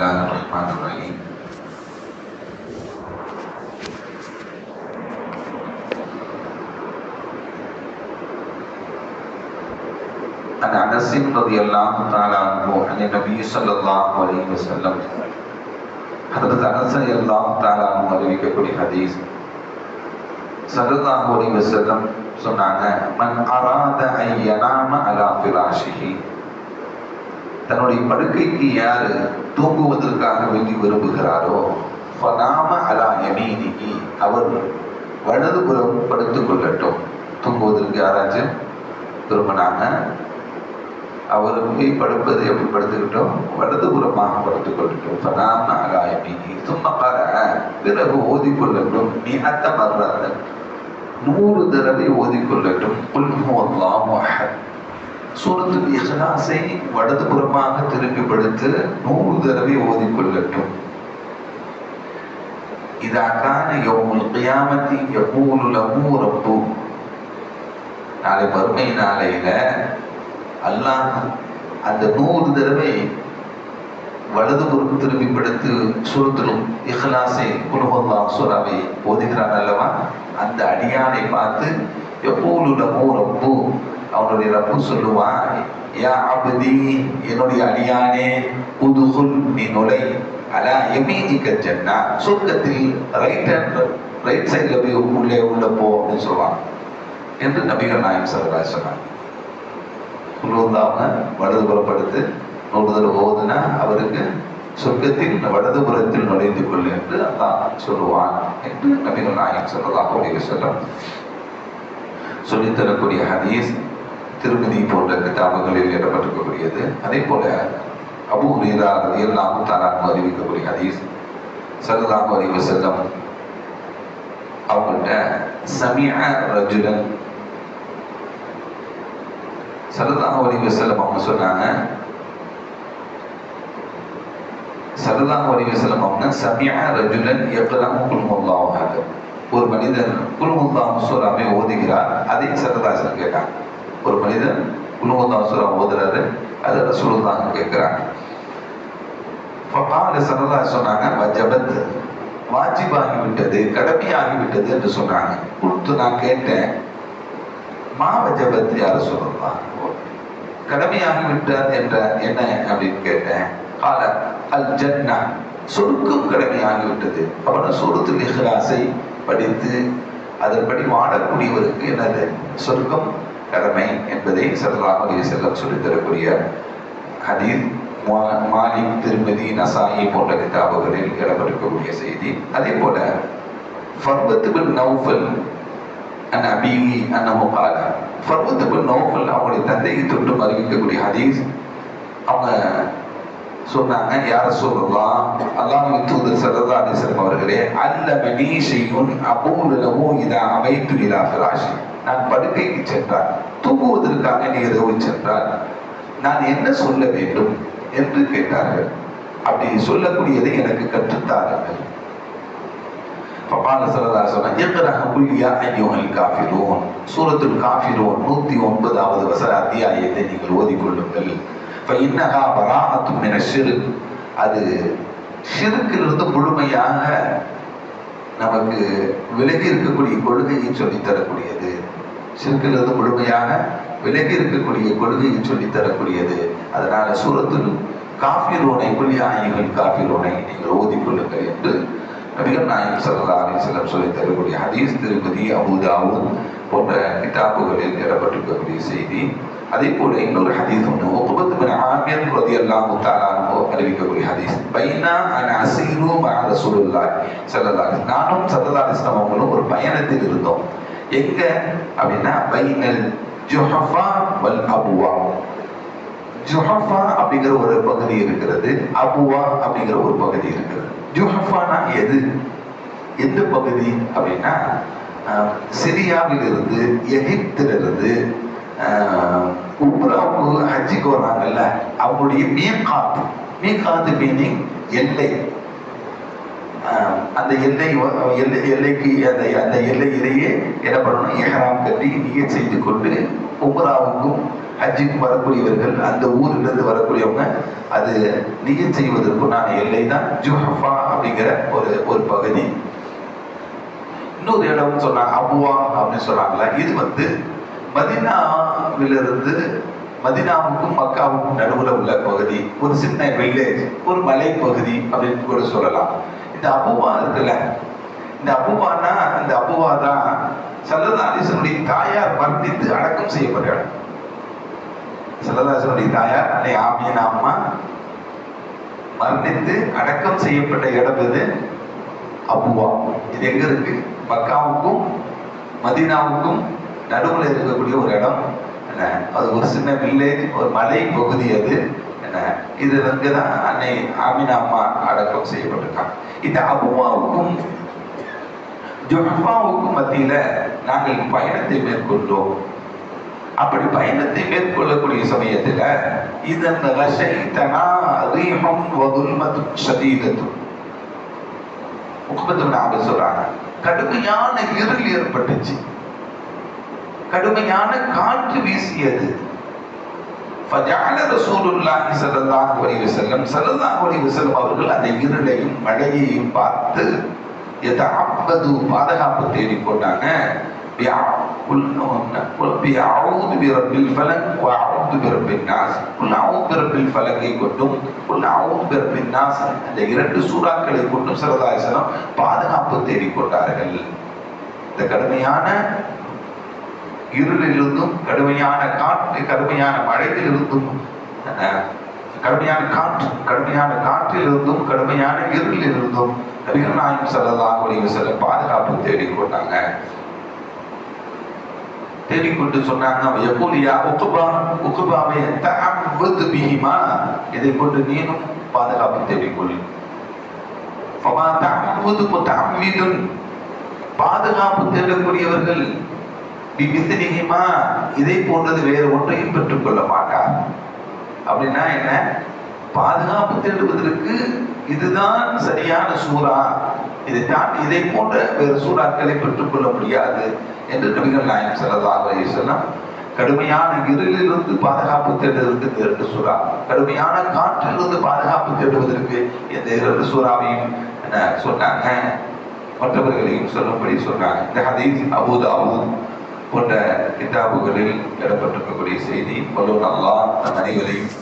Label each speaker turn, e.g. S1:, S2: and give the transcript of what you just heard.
S1: الله الرحمن الرحيم. عن انس رضي الله تعالى عنه عن النبي صلى الله عليه وسلم. حضرت انس رضي الله تعالى عنه அறிவிக்கக்கூடிய ஹதீஸ், ஸல்லல்லாஹு அலைஹி வஸல்லம் சொன்னாங்க, மன் அராத அன் யனாம அலா ஃபிராஷிஹி, தன்னுடைய படுக்கைக்கு யார் தூங்குவதற்காக வேண்டி விரும்புகிறாரோ, ஃபனாம அலா யமீனிஹி, அவர் வலதுபுறம் படுத்துக் கொள்ளட்டும். தூங்குவதற்கு யாராச்சும் விரும்பினாங்க, அவர் போய் படுப்பது எப்படி படுத்துக்கிட்டோம், வலதுபுறமாக படுத்துக் கொள்ளட்டும். ஃபனாம அலா யமீனிஹி சும்ம क़ரஅ, பிறகு ஓதிக்கொள்ளட்டும். மிஅத்த மர்ரத்தன், 100 தடவை ஓதிக்கொள்ளட்டும். குல் ஹுவல்லாஹு அஹத், சூரத்துல் இக்லாஸை வலதுபுறமாக திருப்பி படுத்து 100 தடவை ஓதிக்கொள்ளட்டும். இதா கான யௌமுல் கியாமத்தி யகூலு லஹு ரப்பு, நாளை மறுமை நாளையில அல்லாஹ் அந்த 100 தடவை வலதுபுறம் திரும்பி படுத்து சூரத்துல் இக்லாஸை குல் ஹுவல்லாஹு சூராவை ஓதுகிறான் அல்லவா, அந்த அடியானை பார்த்து யகூலு லஹு ரப்பு, அவனுடைய ரப்பு சொல்லுவான், யா அப்தி, என்னுடைய அடியானே, உதுகுல், நீ நுழை, அலா யமீனிக ஜன்னா, சொர்க்கத்தில் ரைட் சைட்ல போய் உள்ள போ அப்படின்னு சொல்லுவான் என்று நபிகள் நாயகம் ஸல்லல்லாஹு அலைஹி வஸல்லம் சொல்லுவதாக. வலதுபுறப்படுத்து 100 தடவை ஓதுனா அவருக்கு சொர்க்கத்தில் வலதுபுறத்தில் நுழைந்து கொள் என்று அல்லாஹ் சொல்லுவான் என்று நபிகள் நாயகம் ஸல்லல்லாஹு அலைஹி வஸல்லம் சொல்லித்தரக்கூடிய ஹதீஸ் திருமதி போன்ற கிதாபுகளில் இடம்பெற்றிருக்கக்கூடியது. அதே போல அபூ ஹுரைரா ரலியல்லாஹு தஆலா அன்ஹு அறிவிக்கக்கூடிய ஹதீஸ், ஸல்லல்லாஹு அலைஹி வஸல்லம் அவங்கள்ட்ட சமிஅ ரஜுலன், ஸல்லல்லாஹு அலைஹி வஸல்லம் அவங்க சொன்னாங்க, ஸல்லல்லாஹு அலைஹி வஸல்லம் அவங்க சமிஅ ரஜுலன் யக்ரஅு குல் ஹுவல்லாஹு அஹத், ஒரு மனிதன் குல் ஹுவல்லாஹு சூராவை ஓதுகிறார். அதை ஸல்லல்லாஹு அலைஹி வஸல்லம் கேட்டாங்க. ஒரு மனிதன் குல் ஹுவல்லாஹு சூரா ஓதுறாரு, அதை ரசூலுல்லாஹ் கேட்கிறாங்க. ஃபகால ஸல்லல்லாஹு அலைஹி சொன்னாங்க, வஜபத், வாஜிபாகிவிட்டது, கடமையாகிவிட்டது என்று சொன்னாங்க. குல்து, நான் கேட்டேன், மா வஜபத் யா ரசூலுல்லாஹ், கடமையாகிவிட்டது என்ற என்ன அப்படின்னு கேட்டேன். கால அல் ஜன்னா, சொர்க்கம் கடமையாகிவிட்டது. அவன சூரத்துல் இக்லாஸை படித்து அதன்படி வாழக்கூடியவருக்கு என்னது, சொர்க்கம் கடமை என்பதை ஸல்லல்லாஹு அலைஹி வஸல்லம் சொல்லித் தரக்கூடிய ஹதீஸ் மாலிக், திருமதி, நசாயி போன்ற கிதாபுகளில் இடம்பெற்றிருக்கக்கூடிய செய்தி. அதே போல ஃபர்வத் பின் நௌஃபல் அன் அபீஹி அன்னஹு கால, ஃபர்வத் பின் நௌஃபல் அவங்களுடைய தந்தையை தொட்டு அறிவிக்கக்கூடிய ஹதீஸ், அவங்க சொன்னாங்க, யா ரசூலல்லாஹ், அல்லாஹ்வின் தூதர் ஸல்லல்லாஹு அலைஹி வஸல்லம் அவர்களே, அல்லமனீ ஷைஉன் அகூலு லஹு இதா அமைத்து இலா ஃபிராஷி, நான் படுக்கைக்கு சென்றால், தூங்குவதற்காக இரவு சென்றால் நான் என்ன சொல்ல வேண்டும் என்று கேட்டார்கள். அப்படி சொல்லக்கூடியதை எனக்கு கற்றுத்தார்கள். ஃபகால ஸல்லல்லாஹு அலைஹி வஸல்லம், இக்ரா குல் யா அய்யுஹல் காஃபிரூன், சூரத்துல் காஃபிரூன் 109வது அத்தியாயத்தை நீங்கள் ஓதிக்கொள்ளுங்கள். ஃபஇன்னஹா பராஅத்தும் மினஷ் ஷிர்க், அது ஷிர்க்கிலிருந்து முழுமையாக நமக்கு விலகி இருக்கக்கூடிய கொள்கையை சொல்லித் தரக்கூடியது. ஷிர்க்கிலிருந்து முழுமையாக விலகி இருக்கக்கூடிய கொள்கையை சொல்லித் தரக்கூடியது. அதனால சூரத்துல் காஃபிரூனை, குல் யா அய்யுஹல் காஃபிரூனை நீங்கள் ஓதிக்கொள்ளுங்கள் என்று நபிகள் நாயகம் ஸல்லல்லாஹு அலைஹி வஸல்லம் சொல்லித் தரக்கூடிய ஹதீஸ் திருமதி, அபூ தாவூத் போன்ற கிதாபுகளில் இடம்பெற்றிருக்கக்கூடிய செய்தி. அதே போல இன்னொரு ஹதீஸ் ஒன்று, உக்பத் பின் ஆமிர் ரலியல்லாஹு தஆலா அன்ஹு அறிவிக்கக்கூடிய ஹதீஸ், பைனா அன் அஸீரு மஅ ரசூலுல்லாஹி ஸல்லல்லாஹு அலைஹி வஸல்லம், நானும் ஸல்லல்லாஹு அலைஹி வஸல்லம் அவங்களும் ஒரு பயணத்தில் இருந்தோம். எங்க அப்படின்னா, பைனல் ஜுஹஃபா வல் அபுவா, ஜுஹஃபா அப்படிங்கிற ஒரு பகுதி இருக்கிறது, அபுவா அப்படிங்கிற ஒரு பகுதி இருக்கிறது. ஜுஹஃபானா எது, எந்த பகுதி அப்படின்னா, சிரியாவில் இருந்து, எகிப்திலிருந்து உம்ராவுக்கு ஹஜ்ஜுக்கு வராங்கல்ல, அவங்களுடைய மீகாத்து மீனிங் எல்லை, அந்த எல்லைக்கு அந்த எல்லையிலேயே என்ன பண்ணணும், இஹ்ராம் கட்டி நியத் செய்து கொண்டு உம்ராவுக்கும் ஹஜ்ஜுக்கும் வரக்கூடியவர்கள், அந்த ஊரிலிருந்து வரக்கூடியவங்க அது நியத் செய்வதற்குண்டான எல்லை தான் ஜுஹஃபா அப்படிங்கிற ஒரு பகுதி. இன்னொரு இடம் சொன்னாங்க அபுவா அப்படின்னு சொல்றாங்களா, இது மதீனாவிலிருந்து மதீனாவுக்கும் மக்காவுக்கும் நடுவில் உள்ள பகுதி, ஒரு சின்ன வில்லேஜ், ஒரு மலை பகுதி அப்படின்னு கூட சொல்லலாம். இந்த அபுவா இருக்குல்ல, இந்த அபுவானா, இந்த அபுவா தான் ஸல்லல்லாஹு அலைஹி வஸல்லம் தாயார் மரணித்து அடக்கம் செய்யப்பட்டார். ஸல்லல்லாஹு அலைஹி வஸல்லம் தாயார் அன்னை ஆமினா அம்மா மரணித்து அடக்கம் செய்யப்பட்ட இடம் இது அபுவா. இது எங்க இருக்கு? மக்காவுக்கும் மதீனாவுக்கும் நடுவில் இருக்கக்கூடிய ஒரு இடம். அது ஒரு சின்ன வில்லேஜ், ஒரு மலை பகுதி. அது இது தான் அன்னை ஆமினா அம்மா அடக்கம் செய்யப்பட்டிருக்காங்க. இந்த அபுவாவுக்கும் ஜுஹ்ஃபாவுக்கும் மத்தியில நாங்கள் பயணத்தை மேற்கொண்டோம். அப்படி பயணத்தை மேற்கொள்ளக்கூடிய சமயத்துல இதன் ரஷைதனா ரீஹும் வதுல்மத்துன் ஷதீதத்துன், உக்பத்து பின் ஆமிர் சொல்றாங்க, கடுமையான இருள் ஏற்பட்டுச்சு, கடுமையான காற்று வீசியது. ஃபஜஅல ரசூலுல்லாஹி ஸல்லல்லாஹு அலைஹி வஸல்லம், ஸல்லல்லாஹு அலைஹி வஸல்லம் அவர்கள் அந்த இருளையும் மழையையும் பார்த்து யதஅப்பது, பாதுகாப்பு தேடிக் கொண்டாங்க. பிஅஊது பிரப்பில் ஃபலக் வ அஊது பிரப்பின் நாஸ், குல் அஊது பிரப்பில் ஃபலக்கை கொண்டும் குல் அஊது பிரப்பின் நாஸ், அந்த இரண்டு சூறாக்களை கொண்டும் ஸல்லல்லாஹு அலைஹி வஸல்லம் பாதுகாப்பு தேடிக் கொண்டார்கள். இந்த கடுமையான இருளிலிருந்தும், கடுமையான காற்று, கடுமையான மழையிலிருந்தும், கடுமையான காற்றிலிருந்தும், கடுமையான இருளிலிருந்தும் நபிகள் நாயகம் ஸல்லல்லாஹு அலைஹி வஸல்லம் பாதுகாப்பு தேடிக்கொண்டாங்க. தேடிக்கொண்டு சொன்னாங்க, யகூலியா உக்பா, உக்பாவே தஅவ்வது பிஹிமா, இதை கொண்டு நீனும் பாதுகாப்பு தேடிக்கொள். ஃபமா தஅவ்வது முத்தஅவ்விதுன், பாதுகாப்பு தேடக்கூடியவர்கள் பிமிஸ்லிஹிமா, இதை போன்றது வேறு ஒன்றையும் பெற்றுக் கொள்ள மாட்டார். அப்படின்னா என்ன? பாதுகாப்பு தேடுவதற்கு இதுதான் சரியான சூறா, இதை போன்ற வேறு சூறாக்களை பெற்றுக்கொள்ள முடியாது என்று நபிகள் நாயகம் ஸல்லல்லாஹு அலைஹி வஸல்லம் கடுமையான இருளிலிருந்து பாதுகாப்பு தேடுவதற்கு இந்த இரண்டு சூறா, கடுமையான காற்றிலிருந்து பாதுகாப்பு தேடுவதற்கு இந்த இரண்டு சூறாவையும் சொன்னாங்க. மற்றவர்களையும் சொல்லும்படி சொன்னாங்க. இந்த ஹதீஸ் அபூ தாவூத் போன்ற கிதாபுகளில் இடம்பெற்றிருக்கக்கூடிய செய்தி. வல்லோன் அல்லாஹ் நம் அனைவரையும்